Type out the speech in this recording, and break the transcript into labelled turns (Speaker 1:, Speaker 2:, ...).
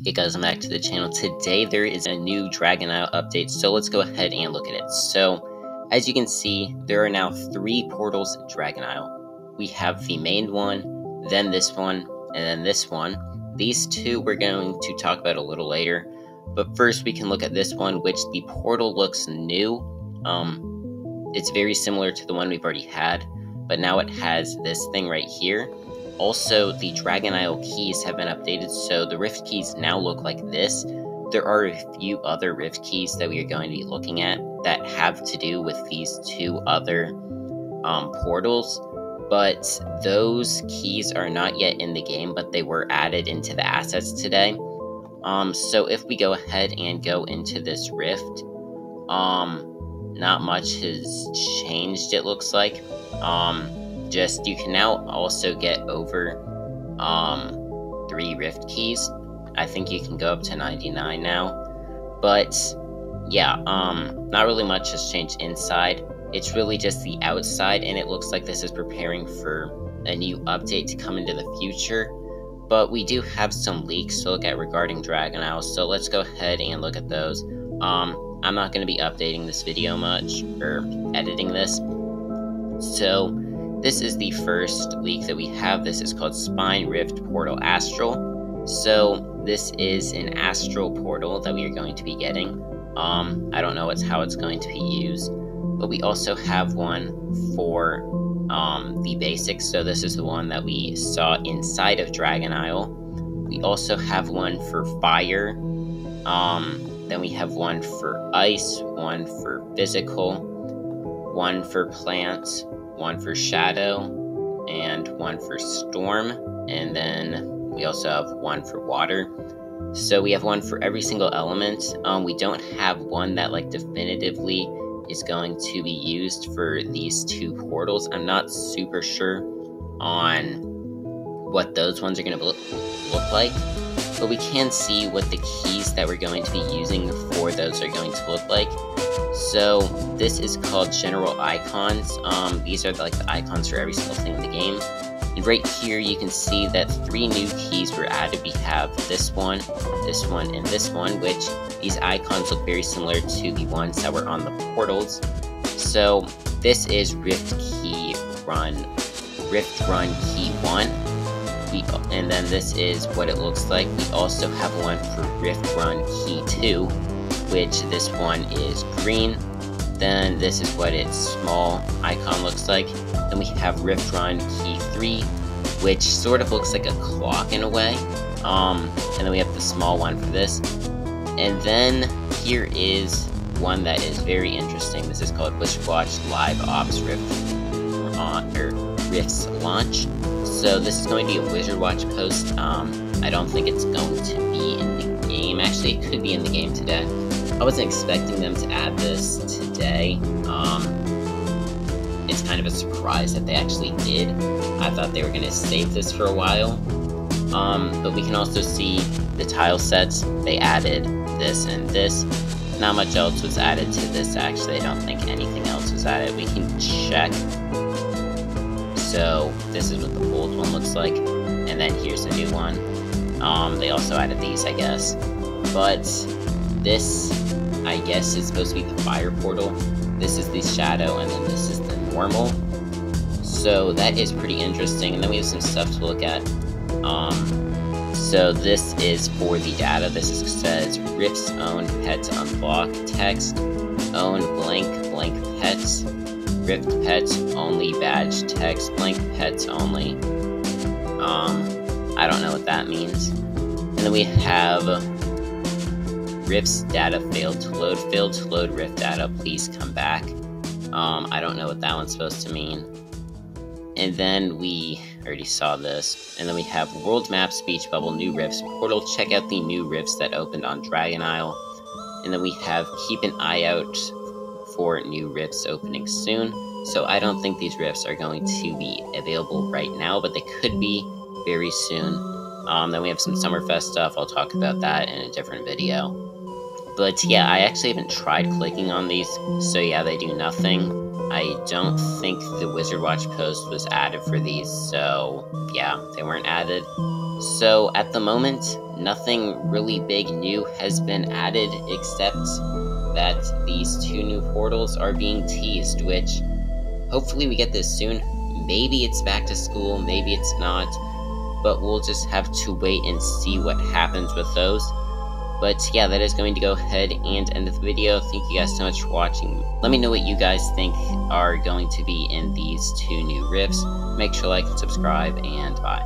Speaker 1: Hey guys, I'm back to the channel. Today there is a new Dragon Isle update, so let's go ahead and look at it. So, as you can see, there are now 3 portals in Dragon Isle. We have the main one, then this one, and then this one. These 2 we're going to talk about a little later, but first we can look at this one, which the portal looks new. It's very similar to the one we've already had, but now it has this thing right here. Also, the Dragon Isle keys have been updated, so the rift keys now look like this. There are a few other rift keys that we are going to be looking at that have to do with these 2 other portals, but those keys are not yet in the game, but they were added into the assets today. So if we go ahead and go into this rift, not much has changed, it looks like. Just, you can now also get over 3 rift keys. I think you can go up to 99 now. But yeah, not really much has changed inside. It's really just the outside, and it looks like this is preparing for a new update to come into the future. But we do have some leaks to look at regarding Dragon Isle, so let's go ahead and look at those. I'm not going to be updating this video much, or editing this. So this is the first leak that we have. This is called Spine Rift Portal Astral. So this is an astral portal that we are going to be getting. I don't know how it's going to be used, but we also have one for the basics. So this is the one that we saw inside of Dragon Isle. We also have one for fire. Then we have one for ice, one for physical, one for plants, one for shadow, and one for storm, and then we also have one for water. So we have one for every single element. We don't have one that definitively is going to be used for these 2 portals. I'm not super sure on what those ones are going to look like, but we can see what the keys that we're going to be using for those are going to look like. So this is called General Icons. These are the icons for every single thing in the game. And right here you can see that 3 new keys were added. We have this one, and this one, which these icons look very similar to the ones that were on the portals. So this is Rift Run Key 1. And then this is what it looks like. We also have one for Rift Run Key 2, which this one is green. Then this is what its small icon looks like. Then we have Rift Run Key 3, which sort of looks like a clock in a way. And then we have the small one for this. And then here is one that is very interesting. This is called Wizard Watch Live Ops Rift's Launch. So this is going to be a Wizard Watch post. I don't think it's going to be in the game. Actually, it could be in the game today. I wasn't expecting them to add this today. It's kind of a surprise that they actually did. I thought they were going to save this for a while. But we can also see the tile sets. They added this and this. Not much else was added to this, actually. I don't think anything else was added. We can check. So this is what the old one looks like. And then here's a new one. They also added these, I guess. But this, I guess, is supposed to be the fire portal. This is the shadow, and then this is the normal. So that is pretty interesting. And then we have some stuff to look at. So this is for the data. This says Rift's own pets unlock text, own blank pets, Rift pets only badge text, blank pets only. I don't know what that means. And then we have Rift's data failed to load Rift data, please come back. I don't know what that one's supposed to mean. And then we already saw this. And then we have World Map, Speech Bubble, New Rifts, Portal, check out the new rifts that opened on Dragon Isle. And then we have keep an eye out for new rifts opening soon. So I don't think these rifts are going to be available right now, but they could be very soon. Then we have some Summerfest stuff. I'll talk about that in a different video. But yeah, I actually haven't tried clicking on these, so yeah, they do nothing. I don't think the Wizard Watch post was added for these, so yeah, they weren't added. So at the moment, nothing really big new has been added except that these 2 new portals are being teased, which hopefully we get this soon. Maybe it's back to school, maybe it's not, but we'll just have to wait and see what happens with those. But yeah, that is going to go ahead and end the video. Thank you guys so much for watching. Let me know what you guys think are going to be in these 2 new rifts. Make sure to like and subscribe, and bye.